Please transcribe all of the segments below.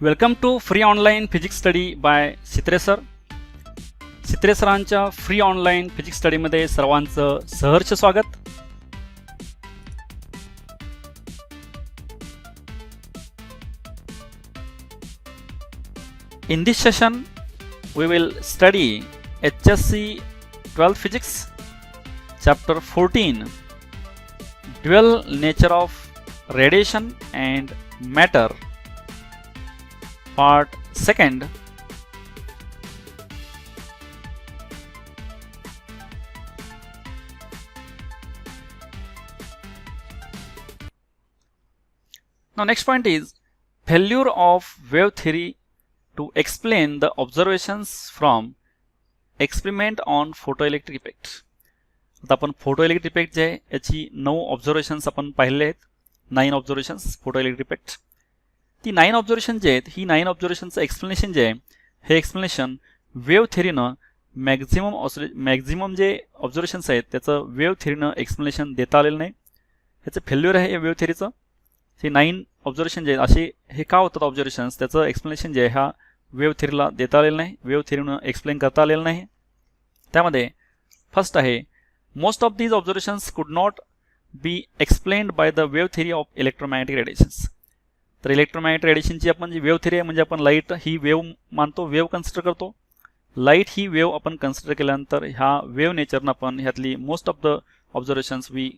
Welcome to free online physics study by Sitre sir. Sitre सरांच्या free online physics स्टडीमध्ये सर्वांचं सहर्ष स्वागत. In this session, we will study HSC 12th Physics, Chapter 14, Dual Nature of Radiation and Matter, Part 2. Now next point is failure of wave theory to explain the observations from experiment on photoelectric effect. आता आपण photoelectric effect जे आहे याची 9 observations आपण पाहिले आहेत. 9 observations photoelectric effect. ती 9 observation जे आहेत ही 9 ऑब्झर्वेशनचं एक्सप्लेनेशन जे आहे हे एक्सप्लेनेशन वेव्ह थेरीनं मॅक्झिमम जे ऑब्झर्वेशन्स आहेत त्याचं वेव्ह थेरीनं एक्सप्लेनेशन देता आलेलं नाही. ह्याचं फेल्युअर आहे या वेव्ह थेरीचं. हे 9 ऑब्झर्वेशन जे आहेत असे हे का होतात ऑब्झर्वेशन्स त्याचं एक्सप्लेनेशन जे आहे ह्या वेव्ह थेरीला देता आलेलं नाही, वेव्ह थेरीनं एक्सप्लेन करता आलेलं नाही. त्यामध्ये फर्स्ट आहे most of these observations could not be explained by the wave theory of electromagnetic radiations. तर इलेक्ट्रोमॅग्नेटिक रेडिएशनची आपण जी वेव्ह थेरी आहे म्हणजे आपण लाईट ही वेव्ह मानतो, वेव्ह कन्सिडर करतो. लाईट ही वेव्ह आपण कन्सिडर केल्यानंतर ह्या वेव्ह नेचरनं आपण ह्यातली most of the observations we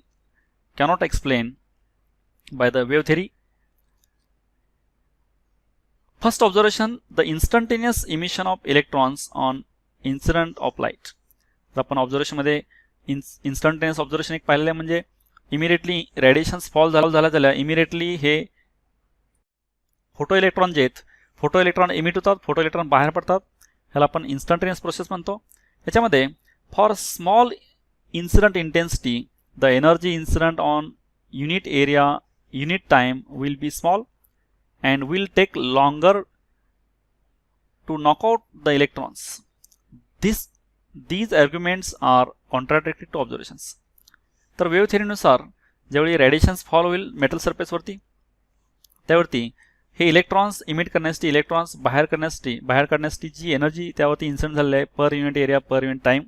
cannot explain by the wave theory. First observation, the instantaneous emission of electrons on incident of light. तर आपण ऑब्झर्वेशन मध्ये इन्स्टंटेनियस ऑब्झर्वेशन एक पाहिलेलं म्हणजे इमिडिएटली रेडिएशन्स फॉल झाल्या इमिडिएटली हे फोटो इलेक्ट्रॉन जे आहेत फोटो इलेक्ट्रॉन इमिट होतात, फोटो इलेक्ट्रॉन बाहेर पडतात. ह्याला आपण इन्स्टंटेनियस प्रोसेस म्हणतो. याच्यामध्ये for small incident intensity the energy incident on unit area unit time will be small and will take longer to knock out the electrons. These arguments are contradictory to observations. तर wave थेरीनुसार ज्यावेळी radiations fall होईल metal सरफेसवरती त्यावरती हे electrons emit करण्यासाठी electrons बाहेर काढण्यासाठी जी energy त्यावरती incident झालेली आहे per unit area per unit time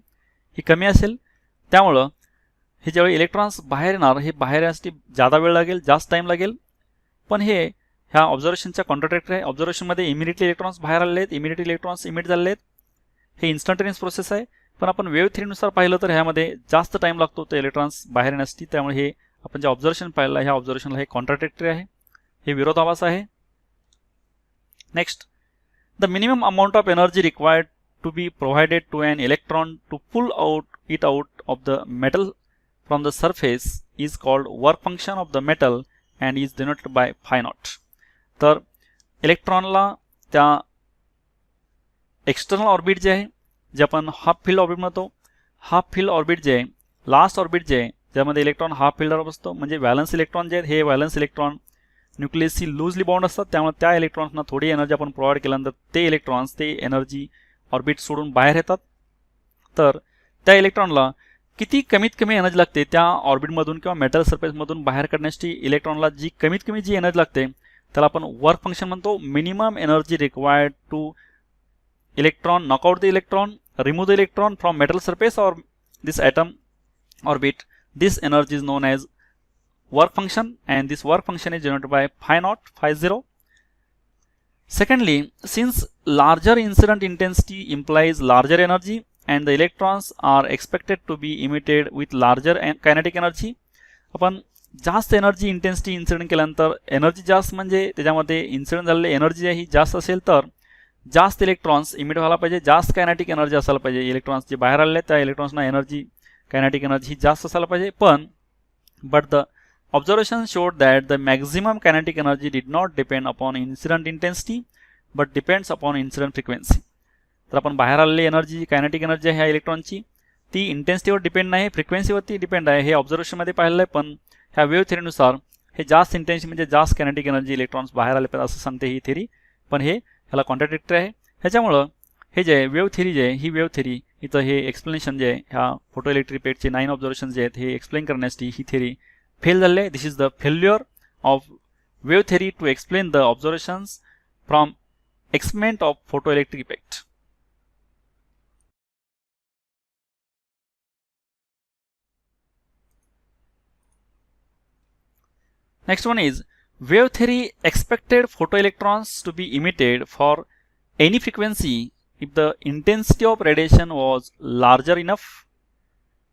ही कमी असेल. त्यामुळं हे ज्यावेळी इलेक्ट्रॉन्स बाहेर येणार हे बाहेर येण्यासाठी जादा वेळ लागेल, जास्त टाइम लागेल. पण हे ह्या ऑब्झर्वेशनच्या कॉन्ट्राडिक्टरी आहे. ऑब्झर्वेशनमध्ये इमिडिएटली इलेक्ट्रॉन्स बाहेर आलेले आहेत, इमिडिएटली इलेक्ट्रॉन्स इमिट झालेले आहेत. हे इन्स्टंटेनियस प्रोसेस आहे. पण आपण वेव्ह थेरीनुसार पाहिलं तर ह्यामध्ये जास्त टाइम लागतो ते इलेक्ट्रॉन्स बाहेर येण्यासाठी. त्यामुळे हे आपण जे ऑब्झर्वेशन पाहिलं ह्या ऑब्झर्वेशनला हे कॉन्ट्राडिक्टरी आहे, हे विरोधाभास आहे. Next, the minimum amount of energy required to be provided to an electron to pull it out of the metal from the surface is called work function of the metal and is denoted by phi naught. तर इलेक्ट्रॉनला त्या external orbit जे आहे जे आपण half filled orbit म्हणतो, half filled orbit जे आहे लास्ट ऑर्बिट जे आहे ज्यामध्ये इलेक्ट्रॉन हाफ फील्डवर बसतो म्हणजे व्हॅलन्स इलेक्ट्रॉन जे आहेत हे व्हॅलन्स इलेक्ट्रॉन न्यूक्लियसशी लूजली बाउंड असतात. त्यामुळे त्या इलेक्ट्रॉन्सना थोडी एनर्जी आपण प्रोव्हाइड केल्यानंतर ते इलेक्ट्रॉन्स ते एनर्जी ऑर्बिट सोडून बाहेर येतात. तर त्या इलेक्ट्रॉनला किती कमीत कमी एनर्जी लागते त्या ऑर्बिटमधून किंवा मेटल सरफेसमधून बाहेर काढण्यासाठी इलेक्ट्रॉनला जी कमीत कमी जी एनर्जी लागते त्याला आपण वर्क फंक्शन म्हणतो. Minimum energy required to electron knock out the electron, remove the electron from metal surface or this atom orbit. This energy is known as work function and this work function is denoted by phi naught, phi 0. Secondly, since larger incident intensity implies larger energy and the electrons are expected to be emitted with larger kinetic energy, आपण जास्त energy intensity incident केल्यानंतर energy जास्त म्हणजे त्याच्यामध्ये incident झालेली energy आहे ही जास्त असेल तर जास्त इलेक्ट्रॉन्स इमिट व्हायला पाहिजे, जास्त कायनेटिक एनर्जी असायला पाहिजे. इलेक्ट्रॉन्स जे बाहेर आलेले आहेत त्या इलेक्ट्रॉन्सना एनर्जी कायनेटिक एनर्जी ही जास्त असायला पाहिजे. पण but the observation showed that the maximum kinetic energy did not depend upon incident intensity but depends upon incident frequency. तर आपण बाहेर आलेली एनर्जी कायनेटिक एनर्जी आहे ह्या इलेक्ट्रॉनची ती इंटेन्सिटीवर डिपेंड नाही, फ्रिक्वेन्सीवरती डिपेंड आहे. हे ऑब्झर्वेशनमध्ये पाहिलं आहे. पण ह्या वेव्ह थेरीनुसार हे जास्त इंटेन्सिटी म्हणजे जास्त कायनेटिक एनर्जी इलेक्ट्रॉन्स बाहेर आले पाहिजे असं सांगते ही थेरी. पण हे ह्याला कॉन्ट्राडिक्टरी आहे. ह्याच्यामुळं हे जे वेव्ह थेरी जे आहे ही वेव्ह थेरी इथं हे एक्सप्लेनेशन जे आहे ह्या फोटो इलेक्ट्रिक इफेक्टचे 9 ऑब्झर्वेशन जे आहेत हे एक्सप्लेन करण्यासाठी ही थेरी फेल झाले. This is the failure of wave theory to explain the observations from experiment of photoelectric effect. Next one is wave theory expected photoelectrons to be emitted for any frequency if the intensity of radiation was larger enough.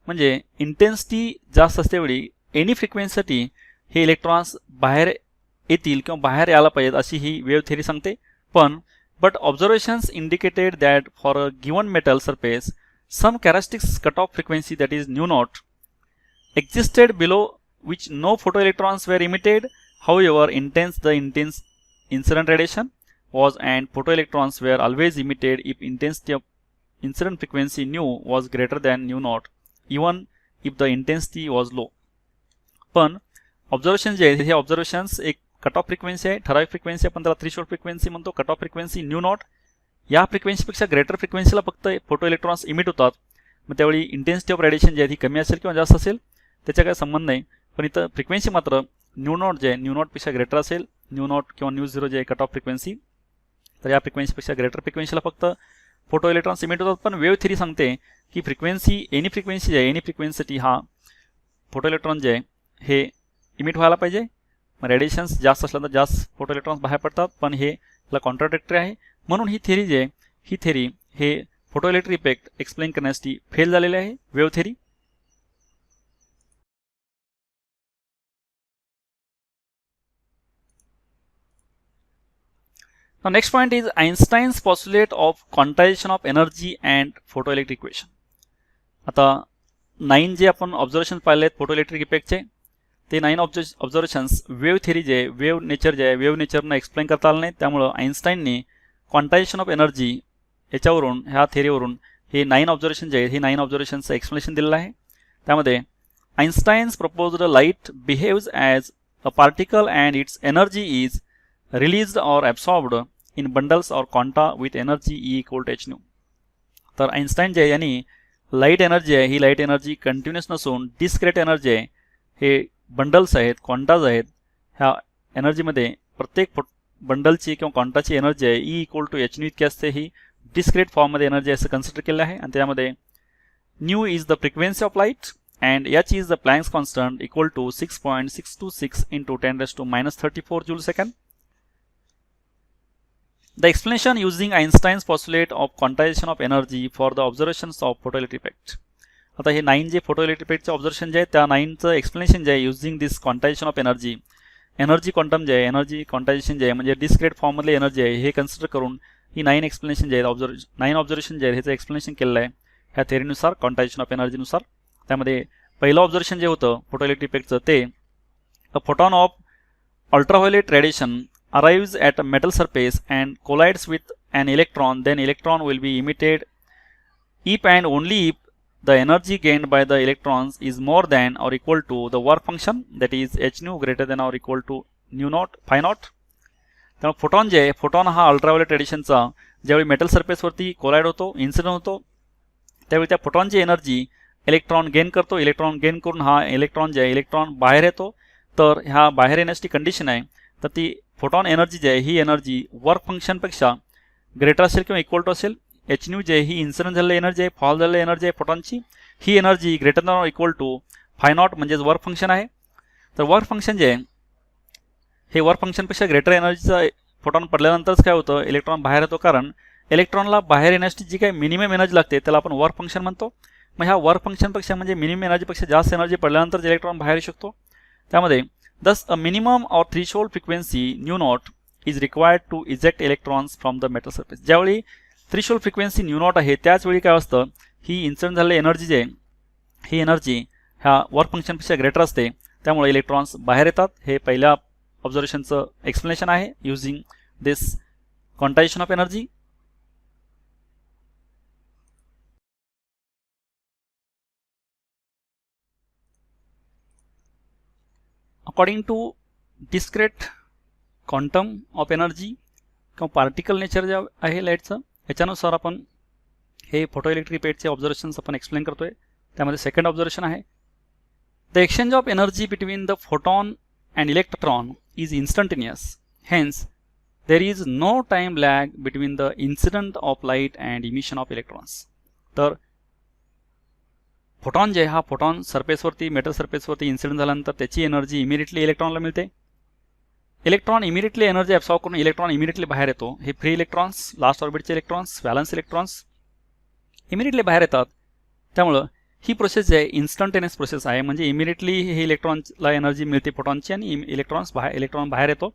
म्हणजे intensity जास्त असतेवेळी any फ्रिक्वेन्सीसाठी हे electrons बाहेर येतील किंवा बाहेर यायला पाहिजेत अशी ही वेव्ह थेरी सांगते. पण but observations indicated that for a given metal surface some characteristics cut off frequency that is nu naught existed below which no photoelectrons were emitted. However, the intense incident radiation was and photoelectrons were always emitted if intensity of incident frequency nu was greater than nu naught, even if the intensity was low. पण observation जे आहे हे observations एक cut off frequency आहे, ठराविक frequency आपण त्याला threshold frequency म्हणतो. Cut off frequency new not, या फ्रिक्वेन्सीपेक्षा ग्रेटर फ्रिक्वेन्सीला फक्त फोटो इलेक्ट्रॉन्स इमिट होतात. मग त्यावेळी इंटेन्सिटी ऑफ रेडिएशन जे आहे ती कमी असेल किंवा जास्त असेल त्याचा काही संबंध नाही. पण इथं फ्रिक्वेन्सी मात्र न्यू नॉट जे आहे न्यू नॉटपेक्षा ग्रेटर असेल, न्यू नॉट किंवा न्यू झिरो जे आहे कट ऑफ फ्रिक्वेन्सी, तर या फ्रिक्वेन्सीपेक्षा ग्रेटर फ्रिक्वेन्सीला फक्त फोटो इलेक्ट्रॉन्स इमिट होतात. पण वेव्ह थेरी सांगते की फ्रिक्वेन्सी एनी फ्रिक्वेन्सी जे आहे एनी फ्रिक्वेन्सीसाठी हा फोटो इलेक्ट्रॉन जे आहे हे इमिट व्हायला पाहिजे. मग रेडिएशन्स जास्त असल्यानंतर जास्त फोटो इलेक्ट्रॉन्स बाहेर पडतात, पण हे ला कॉन्ट्राडिक्टरी आहे. म्हणून ही थेरी जे आहे ही थेरी हे फोटो इलेक्ट्रिक इफेक्ट एक्सप्लेन करण्यासाठी फेल झालेली आहे wave theory. Now next point is Einstein's postulate of quantization of energy and photoelectric equation. आता 9 जे आपण ऑब्झर्वेशन पाहिलेत फोटोइलेक्ट्रिक इफेक्टचे ते 9 ऑब्झर्वेशन्स वेव्ह थेरी जे वेव्ह नेचर जे आहे वेव्ह नेचरनं एक्सप्लेन करता आलं नाही. त्यामुळं आइन्स्टाईनने क्वांटायझेशन ऑफ एनर्जी याच्यावरून ह्या थेरीवरून हे 9 ऑब्झर्वेशन जे आहे हे 9 ऑब्झर्वेशनचं एक्सप्लेनेशन दिलेलं आहे. त्यामध्ये Einstein's proposed light behaves as a particle and its energy is released or absorbed in bundles or quanta with energy E equal to h nu. तर आइन्स्टाईन जे यांनी लाईट एनर्जी आहे ही लाईट एनर्जी कंटिन्युअस नसून discrete energy आहे, हे bundles आहेत क्वांटाज आहेत, ह्या एनर्जीमध्ये प्रत्येक बंडलची किंवा क्वांटाची एनर्जी आहे E equal to H nu इतकी असते. ही डिस्क्रेट फॉर्ममध्ये एनर्जी असं कन्सिडर केलं आहे आणि त्यामध्ये nu is the frequency of light and h is the Planck's constant equal to 6.626 into 10⁻³ joule second. The explanation using Einstein's postulate of quantization of energy for the observations of photoelectric effect. आता हे 9 जे photoelectric इफेक्टचे observation जे आहे त्या 9चं explanation जे आहे using this quantization of energy, energy quantum जे आहे एनर्जी क्वांटायझेशन जे आहे म्हणजे डिस्क्रेट फॉर्ममधली एनर्जी आहे हे कन्सिडर करून ही 9 एक्सप्लेनेशन जे आहेत 9 ऑब्झर्वेशन जे आहे ह्याचं एक्सप्लेनेशन केलेलं आहे ह्या थेरीनुसार क्वांटायझेशन ऑफ एनर्जीनुसार. त्यामध्ये पहिलं ऑब्झर्वेशन जे होतं फोटोइलेक्ट्रिक इफेक्टचं ते अ photon of ultraviolet radiation arrives at a metal surface and collides with an electron, then electron will be emitted if and only if the energy gained by the electrons is more than or equal to the work function, that is h nu greater than or equal to nu naught phi naught. त्यामुळे photon जे आहे photon हा ultraviolet रेडिएशनचा ज्यावेळी metal सरफेसवरती collide होतो incident होतो त्यावेळी त्या फोटॉनची energy electron gain करतो. इलेक्ट्रॉन गेन करून हा इलेक्ट्रॉन जे आहे इलेक्ट्रॉन बाहेर येतो. तर ह्या बाहेर येण्याची कंडिशन आहे तर ती फोटॉन एनर्जी जी आहे ही एनर्जी वर्क फंक्शनपेक्षा ग्रेटर असेल किंवा इक्वल टू असेल. एच न्यू जे ही इन्सिडेंट झालेली एनर्जी आहे फॉल झालेली एनर्जी आहे फोटॉनची, ही energy greater than or equal to phi nought म्हणजेच वर्क फंक्शन आहे. तर वर्क फंक्शन जे आहे हे वर्क फंक्शनपेक्षा ग्रेटर एनर्जीचा फोटॉन पडल्यानंतरच काय होतं इलेक्ट्रॉन बाहेर येतो, कारण इलेक्ट्रॉनला बाहेर येण्यासाठी जी काही मिनिमम एनर्जी लागते त्याला आपण वर्क फंक्शन म्हणतो. मग ह्या वर्क फंक्शनपेक्षा म्हणजे मिनिमम एनर्जीपेक्षा जास्त एनर्जी पडल्यानंतर इलेक्ट्रॉन बाहेर येऊ शकतो. त्यामध्ये thus a minimum or threshold frequency nu naught is required to eject electrons from the metal surface. ज्यावेळी थ्रेशोल्ड फ्रिक्वेन्सी न्यू नॉट आहे त्याच वेळी काय असतं ही इन्सिडेंट झालेली एनर्जी जे ही एनर्जी ह्या वर्क फंक्शनपेक्षा ग्रेटर असते त्यामुळे इलेक्ट्रॉन्स बाहेर येतात. हे पहिल्या ऑब्झर्वेशनचं एक्सप्लेनेशन आहे using this quantization of energy. According to discrete quantum of energy किंवा पार्टिकल नेचर जे आहे लाईटचं याच्यानुसार आपण हे फोटोइलेक्ट्रिक इफेक्टचे ऑब्झर्वेशन्स आपण एक्सप्लेन करतोय. त्यामध्ये सेकंड ऑब्झर्वेशन आहे the exchange of energy between the photon and electron is instantaneous, hence there is no time lag between the incident of light and emission of electrons. तर photon जे हा photon सरफेसवरती metal सरफेसवरती incident झाल्यानंतर त्याची energy immediately इलेक्ट्रॉनला मिळते. Electron immediately energy absorb करून इलेक्ट्रॉन इमिडिएटली बाहेर येतो. हे फ्री इलेक्ट्रॉन्स, लास्ट ऑर्बिटचे इलेक्ट्रॉन्स, व्हॅलन्स इलेक्ट्रॉन्स इमिडिएटली बाहेर येतात. त्यामुळं ही प्रोसेस जी आहे इन्स्टंटेनियस प्रोसेस आहे. म्हणजे इमिडिएटली हे इलेक्ट्रॉनला एनर्जी मिळते फोटॉनची आणि इलेक्ट्रॉन बाहेर येतो.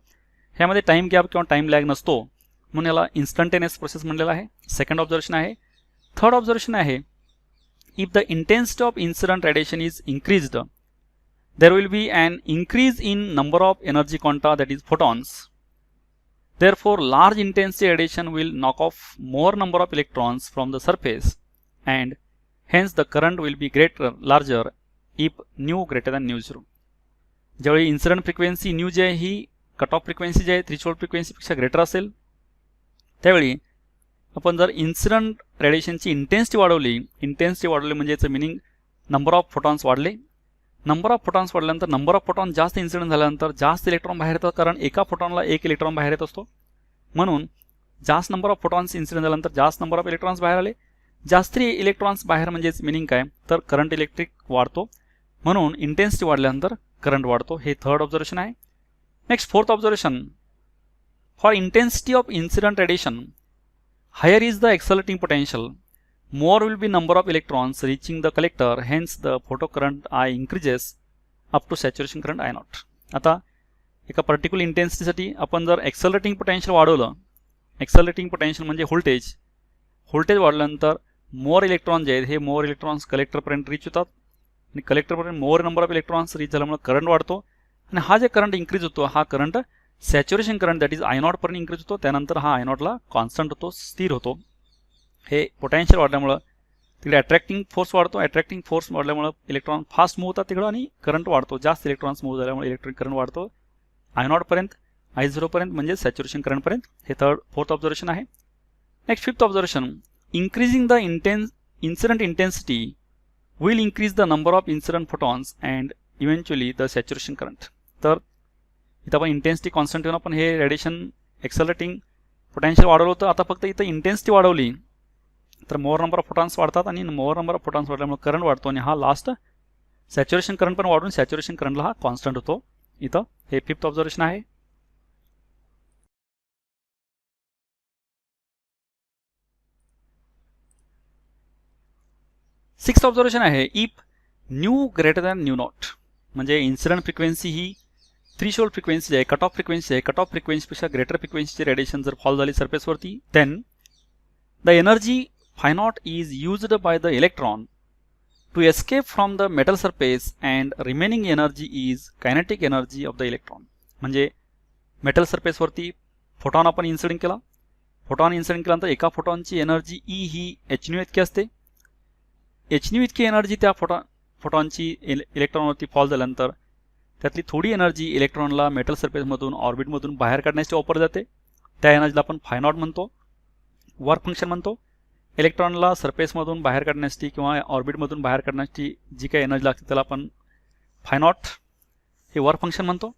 ह्यामध्ये टाईम गॅप किंवा टाईम लॅग नसतो म्हणून याला इन्स्टंटेनियस प्रोसेस म्हणलेलं आहे. सेकंड ऑब्झर्वेशन आहे. थर्ड ऑब्झर्वेशन आहे, if the intensity of incident radiation is increased, there will be an increase in number of energy quanta, that is photons. Therefore, large intensity radiation will knock off more number of electrons from the surface and hence the current will be larger if nu greater than nu 0. ज्यावेळी incident frequency new जी आहे ही cut off frequency जी आहे threshold फ्रिक्वेन्सीपेक्षा greater असेल त्यावेळी आपण जर incident रेडिएशनची intensity वाढवली म्हणजे याचं मिनिंग नंबर ऑफ फोटॉन्स वाढले. नंबर ऑफ फोटॉन्स वाढल्यानंतर नंबर ऑफ फोटॉन जास्त इन्सिडेंट झाल्यानंतर जास्त इलेक्ट्रॉन बाहेर येतात. कारण एका फोटॉनला एक इलेक्ट्रॉन बाहेर येत असतो. म्हणून जास्त नंबर ऑफ फोटॉन्स इन्सिडेंट झाल्यानंतर जास्त नंबर ऑफ इलेक्ट्रॉन्स बाहेर आले. जास्त इलेक्ट्रॉन्स बाहेर म्हणजेच मिनिंग काय तर करंट इलेक्ट्रिक वाढतो. म्हणून इंटेन्सिटी वाढल्यानंतर करंट वाढतो. हे थर्ड ऑब्झर्वेशन आहे. Next fourth observation, for intensity of incident radiation higher is the accelerating potential, more will be number of electrons reaching the collector, hence the photocurrent I increases up to saturation current I naught. आता एका particular इंटेन्सिटीसाठी आपण जर accelerating potential वाढवलं, accelerating potential म्हणजे voltage वाढल्यानंतर more electron जे आहेत हे मोर इलेक्ट्रॉन्स कलेक्टरपर्यंत रीच होतात आणि कलेक्टरपर्यंत more number of electrons reach झाल्यामुळे करंट वाढतो आणि हा जे करंट इन्क्रीज होतो हा current saturation current that is I nought पर्यंत इन्क्रीज होतो. त्यानंतर हा आय नॉटला कॉन्स्टंट होतो, स्थिर होतो. हे पोटेन्शियल वाढल्यामुळं तिकडे अट्रॅक्टिंग फोर्स वाढतो. अट्रॅक्टिंग फोर्स वाढल्यामुळं इलेक्ट्रॉन फास्ट मूव्ह होतात तिकडं आणि करंट वाढतो. जास्त इलेक्ट्रॉन्स मूव्ह झाल्यामुळे इलेक्ट्रिक करंट वाढतो आय नॉटपर्यंत, I0 पर्यंत म्हणजे सॅच्युरेशन करंटपर्यंत. हे फोर्थ ऑब्झर्वेशन आहे. Next fifth observation, increasing the incident intensity will increase the number of incident photons and eventually the saturation current. तर इथं आपण इंटेन्सिटी कॉन्स्टंट घेऊन आपण हे रेडिएशन एक्सेलरेटिंग पोटेन्शियल वाढवलं होतं. आता फक्त इथं इंटेन्सिटी वाढवली तर मोर नंबर ऑफ फोटॉन्स वाढतात आणि मोर नंबर ऑफ फोटॉन्स वाढल्यामुळे करंट वाढतो आणि हा लास्ट सॅच्युरेशन करंट पण वाढून सॅच्युरेशन करंटला हा कॉन्स्टंट होतो. इथं हे फिफ्थ ऑब्झर्वेशन आहे. सिक्स्थ ऑब्झर्वेशन आहे, if nu greater than nu nought म्हणजे इन्सिडेंट फ्रिक्वेन्सी ही थ्रेशोल्ड फ्रिक्वेन्सी आहे, कट ऑफ फ्रिक्वेन्सी आहे. कट ऑफ फ्रिक्वेन्सीपेक्षा ग्रेटर फ्रिक्वेन्सीचे रेडिएशन जर फॉल झाली सरफेसवरती then the energy phi nought is used by the electron to escape from the metal surface and remaining energy is kinetic energy of the electron. म्हणजे metal सरफेसवरती photon आपण incident केला. Photon incident केल्यानंतर एका फोटॉनची energy E ही H nu इतकी असते. H nu इतकी energy त्या फोटॉनची इलेक्ट्रॉनवरती फॉल झाल्यानंतर त्यातली थोडी एनर्जी इलेक्ट्रॉनला मेटल सरफेसमधून ऑर्बिटमधून बाहेर काढण्यासाठी वापरली जाते. त्या एनर्जीला आपण फाय नॉट म्हणतो, वर्क फंक्शन म्हणतो. इलेक्ट्रॉनला सरफेसमधून बाहेर काढण्यासाठी किंवा ऑर्बिटमधून बाहेर काढण्यासाठी जी काही एनर्जी लागते त्याला आपण फाय नॉट हे वर्क फंक्शन म्हणतो.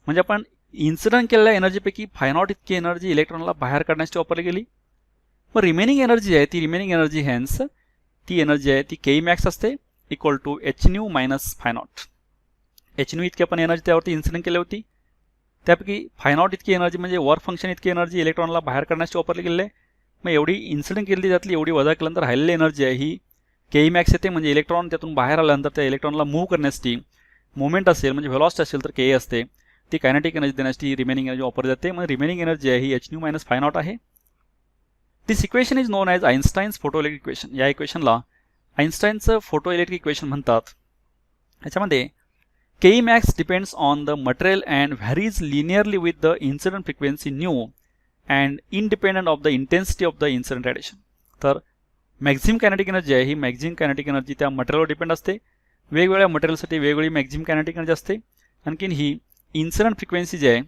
म्हणजे आपण इन्सिडेंट केलेल्या एनर्जीपैकी फाय नॉट इतकी एनर्जी इलेक्ट्रॉनला बाहेर काढण्यासाठी वापरली गेली. मग रिमेनिंग एनर्जी आहे ती रिमेनिंग एनर्जी हॅन्स ती एनर्जी आहे ती के मॅक्स असते equal to H nu minus phi naught. H nu इतकी आपण एनर्जी त्यावरती इन्सिडेंट केली होती. त्यापैकी फाय नॉट इतकी एनर्जी म्हणजे वर्क फंक्शन इतकी एनर्जी इलेक्ट्रॉनला बाहेर काढण्यासाठी वापरली गेली आहे. मग एवढी इन्सिडेंट केली त्यातली एवढी वजा केल्यानंतर राहिलेली एनर्जी आहे ही के मॅक्स येते. म्हणजे इलेक्ट्रॉन त्यातून बाहेर आल्यानंतर त्या इलेक्ट्रॉनला मूव्ह करण्यासाठी मोमेंट असेल म्हणजे व्हेलॉसिटी असेल तर के असते. ती कायनेटिक एनर्जी देण्यासाठी रिमेनिंग एनर्जी वापरली जाते. मग रिमेनिंग एनर्जी आहे ही H nu minus phi nought आहे. This equation is known as Einstein's photo electric equation. या इक्वेशनला आइन्स्टाईनचं फोटो इलेक्ट्रिक इक्वेशन म्हणतात. याच्यामध्ये Ke max depends on the material and varies linearly with the incident frequency nu and independent of the intensity of the incident radiation. तर maximum kinetic energy आहे ही maximum kinetic energy त्या मटेरियलवर depend असते. वेगवेगळ्या मटेरियलसाठी वेगवेगळी maximum kinetic energy असते. आणखीन ही incident frequency जी आहे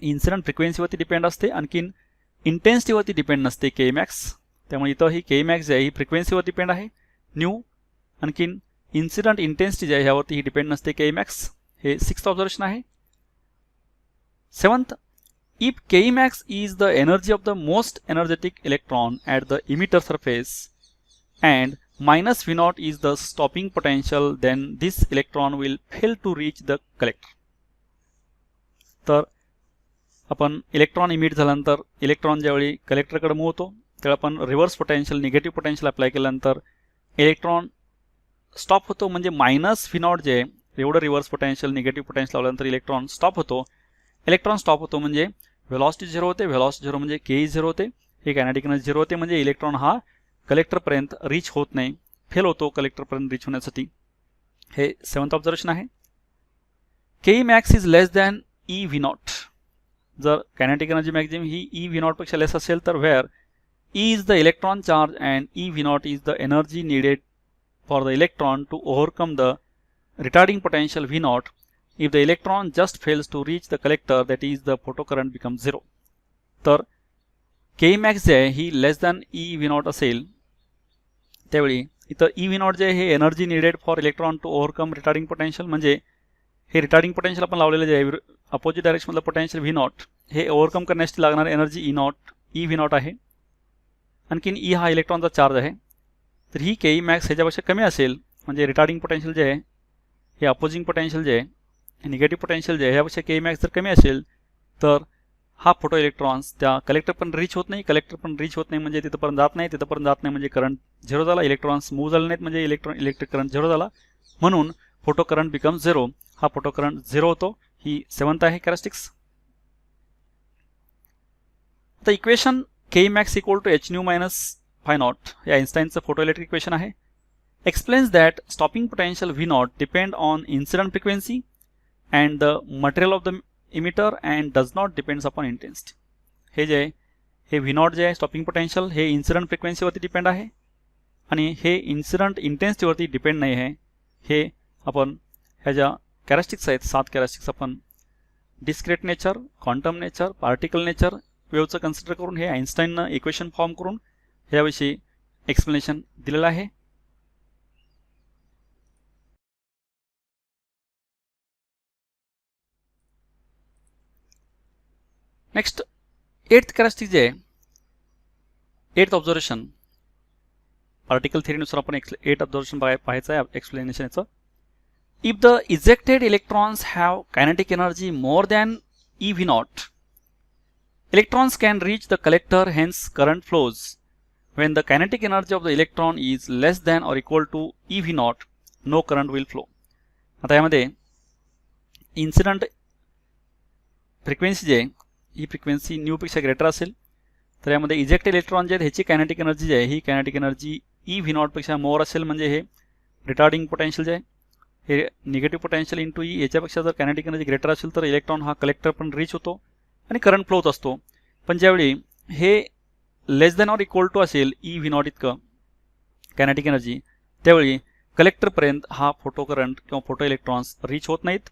इन्सिडेंट फ्रिक्वेन्सीवरती डिपेंड असते. आणखीन इंटेन्सिटीवरती डिपेंड नसते के मॅक्स. त्यामुळे इथं ही के मॅक्स जी आहे ही फ्रिक्वेन्सीवर डिपेंड आहे न्यू. आणखीन इन्सिडेंट इंटेन्सिटी जी आहे ह्यावरती ही डिपेंड नसते के मॅक्स. हे सिक्स्थ ऑब्झर्वेशन आहे. Seventh, If Kemax is the energy of the most energetic electron at the emitter surface and minus V naught is the stopping potential, then this electron will fail to reach the collector. तर आपण electron emit झाल्यानंतर electron ज्यावेळी कलेक्टरकडे move होतो त्यावेळी आपण reverse potential negative potential apply केल्यानंतर electron stop होतो, म्हणजे मायनस व्ही नॉट जे एवढं रिव्हर्स पोटेन्शियल निगेटिव्ह पोटेन्शियल लावल्यानंतर इलेक्ट्रॉन स्टॉप होतो. इलेक्ट्रॉन स्टॉप होतो म्हणजे व्हेलॉसिटी झिरो होते, व्हेलॉसिटी झिरो म्हणजे के झिरो होते, हे कायनेटिक एनर्जी झिरो होते, म्हणजे इलेक्ट्रॉन हा कलेक्टरपर्यंत रीच होत नाही, फेल होतो कलेक्टरपर्यंत रीच होण्यासाठी. हे 7th ऑब्झर्वेशन आहे. K max is less than E V nought. जर कायनेटिक एनर्जी मॅक्झिमम ही ई व्ही नॉट पेक्षा लेस असेल तर where E is the electron charge and E V nought is the energy needed for the electron to overcome the retarding potential V naught. If the electron just fails to reach the collector, that is the photocurrent becomes 0. तर K max जे आहे ही less than E V naught असेल त्यावेळी इथं e V naught जे आहे हे energy needed for electron to overcome retarding potential, म्हणजे हे रिटार्डिंग पोटेन्शियल आपण लावलेलं जे आहे अपोजिट डायरेक्शनमधलं पोटेन्शियल व्ही नॉट हे ओव्हरकम करण्यासाठी लागणार एनर्जी ई व्ही नॉट आहे. आणखीन ई हा इलेक्ट्रॉनचा चार्ज आहे, तर ही के ई मॅक्स ह्याच्यापेक्षा कमी असेल, म्हणजे रिटार्डिंग पोटेन्शियल जे आहे हे अपोजिंग पोटेन्शियल जे आहे निगेटिव्ह पोटेन्शियल जे आहे ह्यापेक्षा के मॅक्स जर कमी असेल तर हा फोटो इलेक्ट्रॉन्स त्या कलेक्टर पण रीच होत नाही. कलेक्टर पण रीच होत नाही म्हणजे तिथंपर्यंत जात नाही, तिथंपर्यंत जात नाही म्हणजे करंट झिरो झाला, इलेक्ट्रॉन्स मूव्ह झाले नाहीत म्हणजे इलेक्ट्रिक करंट झिरो झाला, म्हणून फोटो करंट बिकम झिरो. हा फोटो करंट झिरो होतो. ही 7th आहे कॅरेक्टरिस्टिक्स. आता equation K max equal to H nu minus phi naught हे आइन्स्टाईनचं फोटो इलेक्ट्रिक इक्वेशन आहे. Explains that stopping potential V naught depend on incident frequency and the material of the emitter and does not depends upon intensity. हे जे हे V naught जे आहे stopping potential हे incident फ्रिक्वेन्सीवरती depend आहे आणि हे इन्सिडंट इंटेन्सिटीवरती डिपेंड नाही आहे. हे आपण ह्या ज्या कॅरेक्टरिस्टिक्स आहेत 7 कॅरेक्टरिस्टिक्स आपण discrete nature, quantum nature, particle nature वेव्हचं कन्सिडर करून हे आइन्स्टाईननं इक्वेशन फॉर्म करून ह्याविषयी एक्सप्लेनेशन दिलेलं आहे. नेक्स्ट 8th कॅरेक्टरिस्टिक जे आहे 8th ऑब्झर्वेशन पार्टिकल थिअरीनुसार आपण 8th ऑब्झर्वेशन पाहायचं आहे एक्सप्लेनेशन याचं. If the ejected electrons have kinetic energy more than E V naught, electrons can reach the collector, hence current flows. When the kinetic energy of the electron is less than or equal to E V naught, no current will flow. आता यामध्ये incident frequency जे आहे ही frequency न्यूपेक्षा greater असेल तर यामध्ये eject electron जे आहेत ह्याची कायनेटिक एनर्जी जी आहे ही कायनेटिक एनर्जी ई व्ही नॉटपेक्षा मोर असेल, म्हणजे हे रिटार्डिंग पोटेन्शियल जे आहे हे निगेटिव्ह पोटेन्शियल इंटू ई याच्यापेक्षा जर कायनेटिक एनर्जी ग्रेटर असेल तर इलेक्ट्रॉन हा कलेक्टर पण रीच होतो आणि करंट फ्लो होत असतो. पण ज्यावेळी हे less than or equal to असेल ई व्ही नॉट इतकं कायनेटिक एनर्जी त्यावेळी कलेक्टरपर्यंत हा फोटो करंट किंवा फोटो इलेक्ट्रॉन्स रीच होत नाहीत.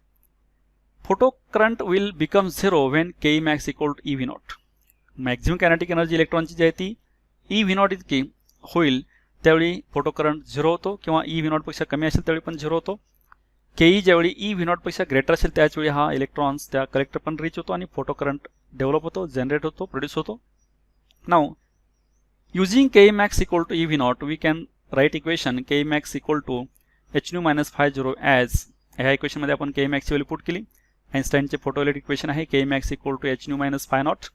Photo current will become zero when K max equal to E V naught. Maximum kinetic energy इलेक्ट्रॉनची जी आहे ती ई व्ही नॉट इतकी होईल त्यावेळी फोटो करंट झिरो होतो, किंवा ई व्ही नॉटपेक्षा कमी असेल त्यावेळी पण झिरो होतो. के ई ज्यावेळी ई व्ही नॉटपेक्षा ग्रेटर असेल त्याचवेळी हा इलेक्ट्रॉन्स त्या कलेक्टर पण रीच होतो आणि फोटो करंट डेव्हलप होतो, जनरेट होतो, प्रोड्यूस होतो. Now using K max equal to E V nought we can write equation K max equal to H nu minus phi zero as. ह्या इक्वेशनमध्ये आपण के मॅक्सची व्हॅल्यू पुट केली. आइन्स्टाईनचे फोटो इलेक्ट्रिक इक्वेशन आहे K max equal to H nu minus phi nought.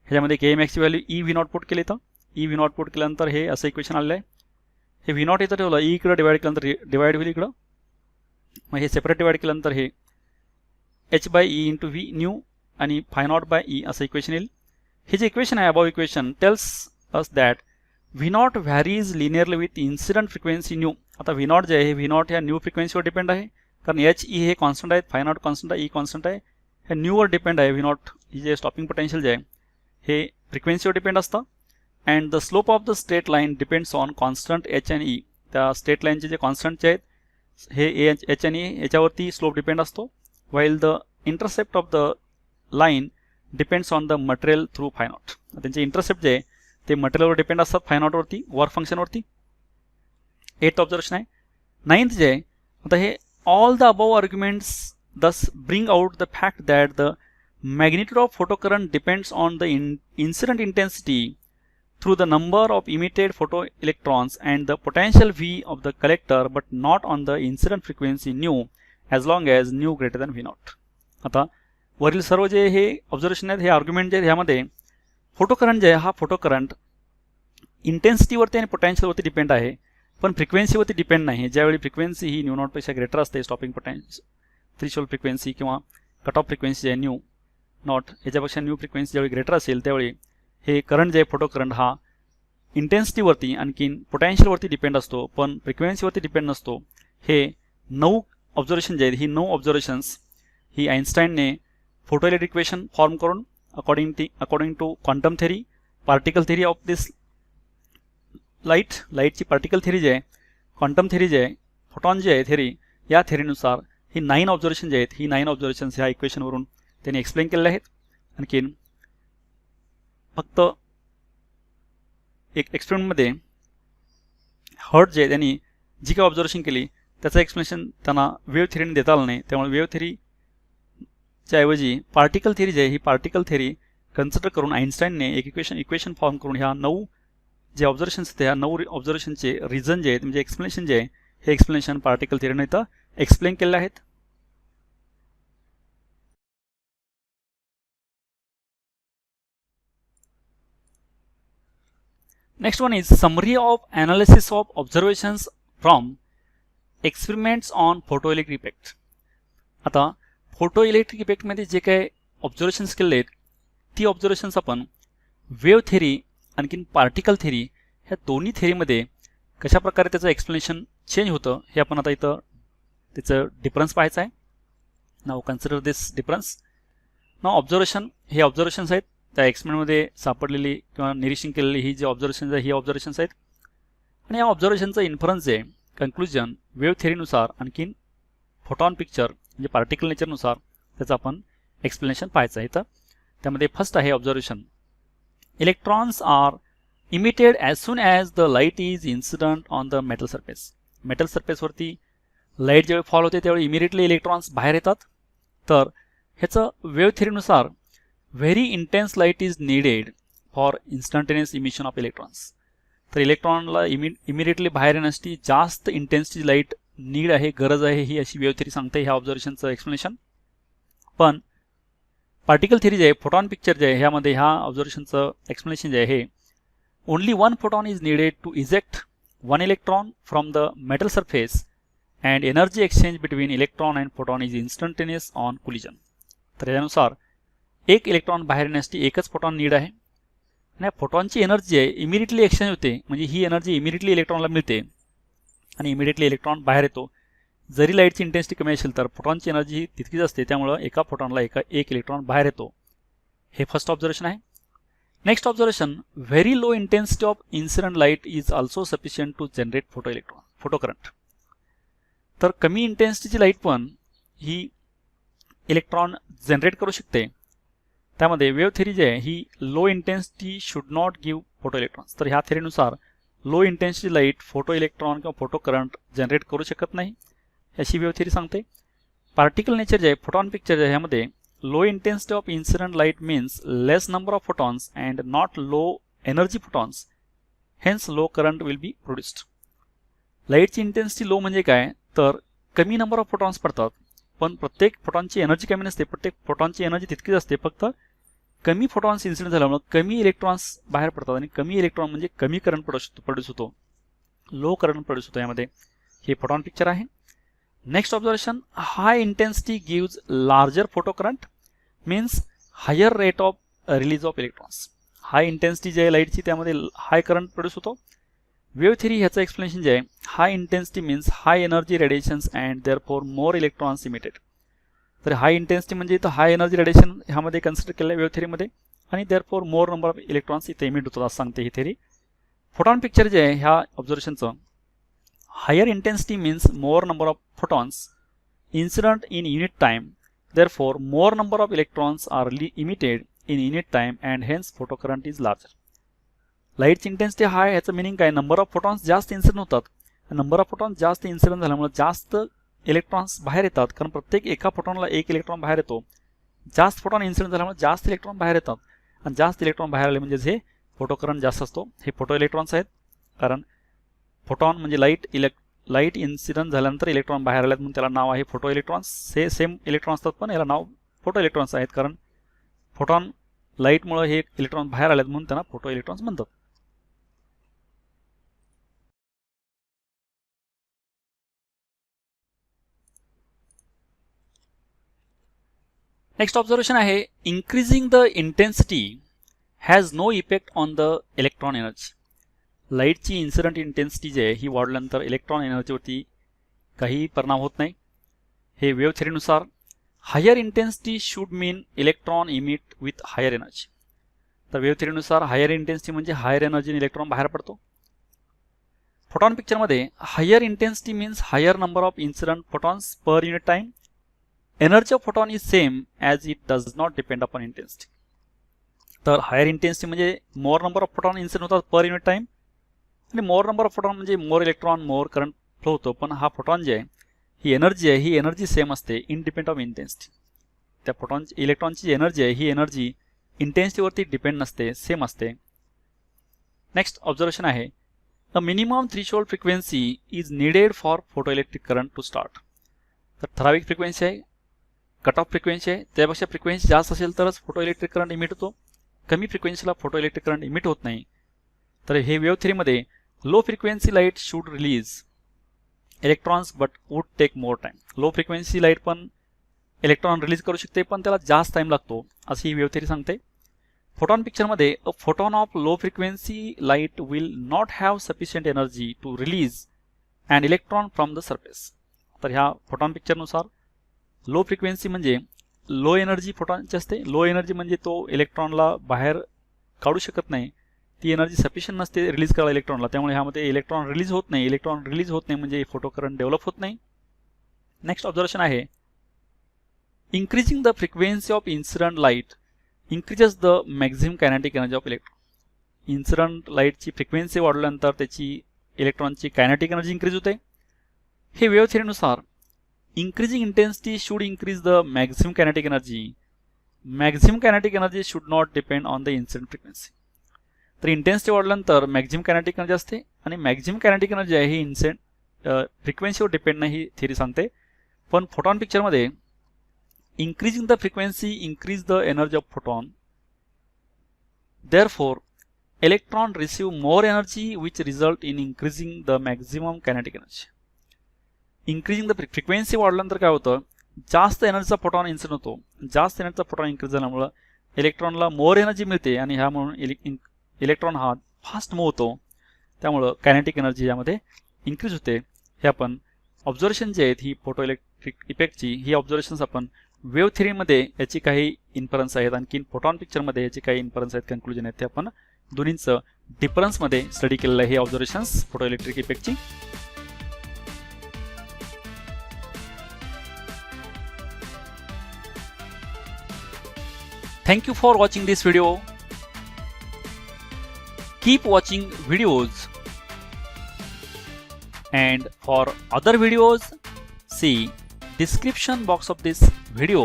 ह्याच्यामध्ये K मॅक्सची value E V nought put केली तर ई व्ही नॉट पुट केल्यानंतर हे असं इक्वेशन आलेलं आहे. हे व्ही नॉट इथं ठेवलं, ई इकडं डिवाइड केल्यानंतर डिवाइड होईल इकडं, मग हे सेपरेट डिवाइड केल्यानंतर हे h by e into V nu आणि फाय नॉट बाय ई असं इक्वेशन येईल. हे जे इक्वेशन आहे above equation tells us that V naught varies linearly with incident frequency nu. आता व्ही नॉट जे आहे हे व्ही नॉट ह्या न्यू फ्रिक्वेन्सीवर डिपेंड आहे, कारण एच ई हे कॉन्स्टंट आहेत, फाय नॉट कॉन्स्टंट आहे, ई कॉन्स्टंट आहे, हे न्यूवर डिपेंड आहे. व्ही नॉट ही जे स्टॉपिंग पोटेन्शियल जे आहे हे फ्रिक्वेन्सीवर डिपेंड असतं. And the slope of the straight line depends on constant H and E. त्या स्ट्रेट लाईनचे जे कॉन्स्टंट जे आहेत हे एच आणि ई याच्यावरती स्लोप डिपेंड असतो. While the intercept of the line depends on the material through five not. त्यांचे इंटरसेप्ट जे आहे ते मटेरियलवर डिपेंड असतात फाय नॉटवरती, वर्क फंक्शनवरती. 8th ऑब्झर्वेशन आहे. 9th जे आहे आता हे all the above arguments thus bring out the fact that the magnitude of photocurrent depends on the incident intensity through the number of emitted photoelectrons and the potential V of the collector, but not on the incident frequency nu as long as nu greater than V naught. आता वरील सर्व जे हे observation आहेत, हे argument जे ह्यामध्ये photocurrent जे आहे हा फोटोकरंट इंटेन्सिटीवरती आणि पोटेन्शियलवरती डिपेंड आहे, पण फ्रिक्वेन्सीवरती डिपेंड नाही. ज्यावेळी फ्रिक्वेन्सी ही न्यू नॉटपेक्षा ग्रेटर असते, स्टॉपिंग पोटेन्शियल थ्रेशोल्ड फ्रिक्वेन्सी किंवा कट ऑफ फ्रिक्वेन्सी आहे न्यू नॉट याच्यापेक्षा न्यू फ्रिक्वेन्सी ज्यावेळी ग्रेटर असेल त्यावेळी हे करंट जे आहे फोटो करंट हा इंटेन्सिटीवरती आणखीन पोटेन्शियलवरती डिपेंड असतो, पण फ्रिक्वेन्सीवरती डिपेंड नसतो. हे 9 ऑब्झर्वेशन जे आहेत, ही 9 ऑब्झर्वेशन्स ही आइन्स्टाईनने फोटो इलेक्ट्रिक इक्वेशन फॉर्म करून according to quantum theory, particle theory of this लाईटची पार्टिकल थेरी जे आहे, क्वांटम थेरी जे आहे, फोटॉन जे आहे थेरी, या थेरीनुसार ही 9 ऑब्झर्वेशन जे आहेत, ही 9 ऑब्झर्वेशन्स ह्या इक्वेशनवरून त्यांनी एक्सप्लेन केलेले आहेत. आणखीन फक्त एक एक्सपेरिमेंटमध्ये हर्ट जे त्यांनी जी काय ऑब्झर्वेशन केली त्याचं एक्सप्लेनेशन त्यांना वेव्ह थेरीने देता आलं नाही. त्यामुळे वेव्ह थेरीच्या ऐवजी पार्टिकल थेरी जे आहे, ही पार्टिकल थेरी कन्सिडर करून आइन्स्टाईनने एक इक्वेशन फॉर्म करून ह्या 9 जे ऑब्झर्वेशन्स आहेत, ह्या 9 ऑब्झर्वेशनचे रिझन जे आहेत म्हणजे एक्सप्लेनेशन जे आहे, हे एक्सप्लेनेशन पार्टिकल थेरीने इथं एक्सप्लेन केलेले आहेत. Next one is summary of analysis of observations from experiments on photoelectric effect. आता फोटोइलेक्ट्रिक इफेक्टमध्ये जे काही ऑब्झर्वेशन्स केले आहेत ती ऑब्झर्वेशन्स आपण वेव्ह थेरी आणखीन पार्टिकल थेरी ह्या दोन्ही थेरीमध्ये कशा प्रकारे त्याचं एक्सप्लेनेशन चेंज होतं हे आपण आता इथं त्याचं डिफरन्स पाहायचं आहे. नाव कन्सिडर दिस डिफरन्स. नाव ऑब्झर्वेशन हे ऑब्झर्वेशन्स आहेत त्या एक्सपेरिमेंटमध्ये सापडलेली किंवा निरीक्षण केलेली ही जी ऑब्झर्वेशन्स आहे ही ऑब्झर्वेशन्स आहेत. आणि या ऑब्झर्वेशनचं इन्फरन्स जे कन्क्लुजन वेव्ह थेरीनुसार आणखीन फोटॉन पिक्चर म्हणजे पार्टिकल नेचरनुसार त्याचं आपण एक्सप्लेनेशन पाहायचं आहे. तर त्यामध्ये फर्स्ट आहे observation. Electrons are emitted as soon as the light is incident on the metal surface. Metal सरफेसवरती लाईट ज्यावेळी फॉल होते त्यावेळी इमिडिएटली इलेक्ट्रॉन्स बाहेर येतात. तर ह्याचं वेव्ह थेरीनुसार very intense light is needed for instantaneous emission of electrons. तर इलेक्ट्रॉनला इमिडिएटली बाहेर येण्यासाठी जास्त इंटेन्सिटी लाईट नीड आहे, गरज आहे, ही अशी वेव्ह थेरी सांगते ह्या ऑब्झर्वेशनचं एक्सप्लेनेशन. पण पार्टिकल थेरी जे आहे, फोटॉन पिक्चर जे आहे, ह्यामध्ये ह्या ऑब्झर्वेशनचं एक्सप्लेनेशन जे आहे, only one photon is needed to eject one electron from the metal surface and energy exchange between electron and photon is instantaneous on collision. तर यानुसार एक इलेक्ट्रॉन बाहेर येण्यासाठी एकच फोटॉन नीड आहे आणि फोटॉनची एनर्जी आहे इमिडिएटली एक्सचेंज होते, म्हणजे ही एनर्जी इमिडिएटली इलेक्ट्रॉनला मिळते आणि इमिडिएटली इलेक्ट्रॉन बाहेर येतो. जरी लाईटची इंटेन्सिटी कमी असेल तर फोटॉनची एनर्जी ही तितकीच असते, त्यामुळं एका फोटॉनला एक इलेक्ट्रॉन बाहेर येतो. हे फर्स्ट ऑब्झर्वेशन आहे. Next observation. Very low intensity of incident light is also sufficient to generate photocurrent. तर कमी इंटेन्सिटीची लाईट पण ही इलेक्ट्रॉन जनरेट करू शकते. त्यामध्ये वेव्ह थेरी जी आहे ही low intensity should not give photo electrons. तर ह्या थेरीनुसार low intensity light photo electron किंवा फोटो करंट जनरेट करू शकत नाही अशी वेव्ह थेरी सांगते. पार्टिकल नेचर जे आहे, फोटॉन पिक्चर जे आहे, ह्यामध्ये low intensity of incident light means less number of photons and not low energy photons, hence low current will be produced. लाईटची इंटेन्सिटी लो म्हणजे काय, तर कमी नंबर ऑफ फोटॉन्स पडतात, पण प्रत्येक फोटॉनची एनर्जी कमी नसते, प्रत्येक फोटॉनची एनर्जी तितकीच असते, फक्त कमी फोटॉन्स इन्सिडेंट झाल्यामुळे कमी इलेक्ट्रॉन्स बाहेर पडतात आणि कमी इलेक्ट्रॉन म्हणजे कमी करंट प्रोड्यूस होतो, लो करंट प्रोड्यूस होतो. यामध्ये हे फोटॉन पिक्चर आहे. Next observation. High intensity gives larger photo current means higher rate of release of electrons. High intensity जे आहे लाईटची त्यामध्ये हाय करंट प्रोड्यूस होतो. वेव्ह थेरी ह्याचं एक्सप्लेनेशन जे आहे, high intensity means high energy radiations and there for more electrons emitted. तर high intensity म्हणजे इथं हाय एनर्जी रेडिएशन ह्यामध्ये कन्सिडर केलं आहे वेव्ह थेरीमध्ये आणि there for more number of electrons इथे इमिट होतात असं सांगते ही थेरी. फोटॉन पिक्चर जे आहे ह्या ऑब्झर्वेशनचं, higher intensity means more number of photons incident in unit time, there for more number of electrons are emitted in unit time and hence photo current is larger. लाईटची intensity high ह्याचं meaning काय, number of photons जास्त incident होतात. Number of photons जास्त incident झाल्यामुळे जास्त electrons बाहेर येतात, कारण प्रत्येक एका फोटॉनला एक इलेक्ट्रॉन बाहेर येतो. जास्त फोटॉन इन्सिडेंट झाल्यामुळे जास्त इलेक्ट्रॉन बाहेर येतात आणि जास्त इलेक्ट्रॉन बाहेर आले म्हणजे हे फोटो करंट जास्त असतो. हे फोटो इलेक्ट्रॉन्स आहेत, कारण फोटॉन म्हणजे लाईट इन्सिडेंट झाल्यानंतर इलेक्ट्रॉन बाहेर आल्यात म्हणून त्याला नाव आहे फोटो इलेक्ट्रॉन्स. हे सेम इलेक्ट्रॉन असतात पण याला नाव फोटो इलेक्ट्रॉन्स आहेत, कारण फोटॉन लाईटमुळे हे इलेक्ट्रॉन बाहेर आलेत म्हणून त्यांना फोटो इलेक्ट्रॉन्स म्हणतात. नेक्स्ट ऑब्झर्वेशन आहे, increasing the intensity has no effect on the electron energy. लाईटची इन्सिडेंट इंटेन्सिटी जी आहे ही वाढल्यानंतर इलेक्ट्रॉन एनर्जीवरती काही परिणाम होत नाही. हे वेव्ह थेअरीनुसार higher intensity should mean electron emit with higher energy. तर वेव्ह थेअरीनुसार हायर इंटेन्सिटी म्हणजे हायर एनर्जीने इलेक्ट्रॉन बाहेर पडतो. फोटॉन पिक्चरमध्ये higher intensity means higher number of incident photons per unit time. Energy of photon is same as it does not depend upon intensity. तर higher intensity म्हणजे more number of photon incident होतात per unit time, आणि मोर number of photon म्हणजे more electron more current flow होतो. पण हा photon जे आहे ही एनर्जी सेम असते इंडिपेंडंट ऑफ इंटेन्सिटी. त्या फोटॉनची इलेक्ट्रॉनची जी एनर्जी आहे ही एनर्जी इंटेन्सिटीवरती डिपेंड नसते, सेम असते. नेक्स्ट ऑब्झर्वेशन आहे, a minimum threshold frequency is needed for photo electric current to start. तर ठराविक फ्रिक्वेन्सी आहे, कट ऑफ फ्रिक्वेन्सी आहे, त्यापेक्षा फ्रिक्वेन्सी जास्त असेल तरच फोटो इलेक्ट्रिक करंट इमिट होतो. कमी फ्रिक्वेन्सीला फोटो इलेक्ट्रिक करंट इमिट होत नाही. तर हे वेव्ह थेअरीमध्ये low frequency light should release electrons but would take more time. Low frequency light पण इलेक्ट्रॉन रिलीज करू शकते पण त्याला जास्त टाइम लागतो, अशी ही वेव्ह थेअरी सांगते. फोटॉन पिक्चरमध्ये a photon of low frequency light will not have sufficient energy to release and electron from the surface. तर ह्या फोटॉन पिक्चरनुसार लो फ्रिक्वेन्सी म्हणजे लो एनर्जी फोटॉनची असते. लो एनर्जी म्हणजे तो इलेक्ट्रॉनला बाहेर काढू शकत नाही, ती एनर्जी सफिशियंट नसते रिलीज करायला इलेक्ट्रॉनला. त्यामुळे ह्यामध्ये इलेक्ट्रॉन रिलीज होत नाही म्हणजे फोटो करंट डेव्हलप होत नाही. नेक्स्ट ऑब्झर्वेशन आहे, increasing the frequency of incident light increases the maximum kinetic energy of electron. Incident लाईटची फ्रिक्वेन्सी वाढल्यानंतर त्याची इलेक्ट्रॉनची कायनेटिक एनर्जी इन्क्रीज होते. हे wave थेअरीनुसार increasing intensity should increase the maximum kinetic energy. Maximum kinetic energy should not depend on the incident frequency. तर intensity वाढल्यानंतर maximum kinetic energy असते आणि मॅक्झिमम कायनेटिक एनर्जी आहे ही इन्सिडेंट फ्रिक्वेन्सीवर डिपेंड नाही, ही theory सांगते. पण फोटॉन पिक्चरमध्ये increasing the frequency increase the energy of photon. Therefore, electron receive more energy which result in increasing the maximum kinetic energy. Increasing the frequency वाढल्यानंतर काय होतं, जास्त एनर्जीचा फोटॉन इन्सिडेंट होतो. जास्त एनर्जीचा फोटॉन इन्क्रीज झाल्यामुळे इलेक्ट्रॉनला मोर एनर्जी मिळते आणि ह्या म्हणून इलेक्ट्रॉन हा फास्ट मूव्ह होतो. त्यामुळं कायनेटिक एनर्जी यामध्ये इन्क्रीज होते. हे आपण ऑब्झर्वेशन जे आहेत ही फोटो इलेक्ट्रिक इफेक्टची ही ऑब्झर्वेशन्स आपण वेव्ह थेअरीमध्ये याची काही इन्फरन्स आहेत, आणखीन फोटॉन पिक्चरमध्ये याची काही इन्फरन्स आहेत, कन्क्लुजन आहेत, ते आपण दोन्हींचं डिफरन्समध्ये स्टडी केलेलं आहे. हे ऑब्झर्वेशन्स फोटो इलेक्ट्रिक इफेक्टची. Thank you for watching this video. Keep watching videos, and for other videos see description box of this video,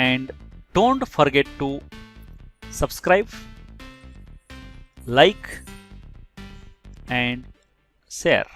and don't forget to subscribe, like and share.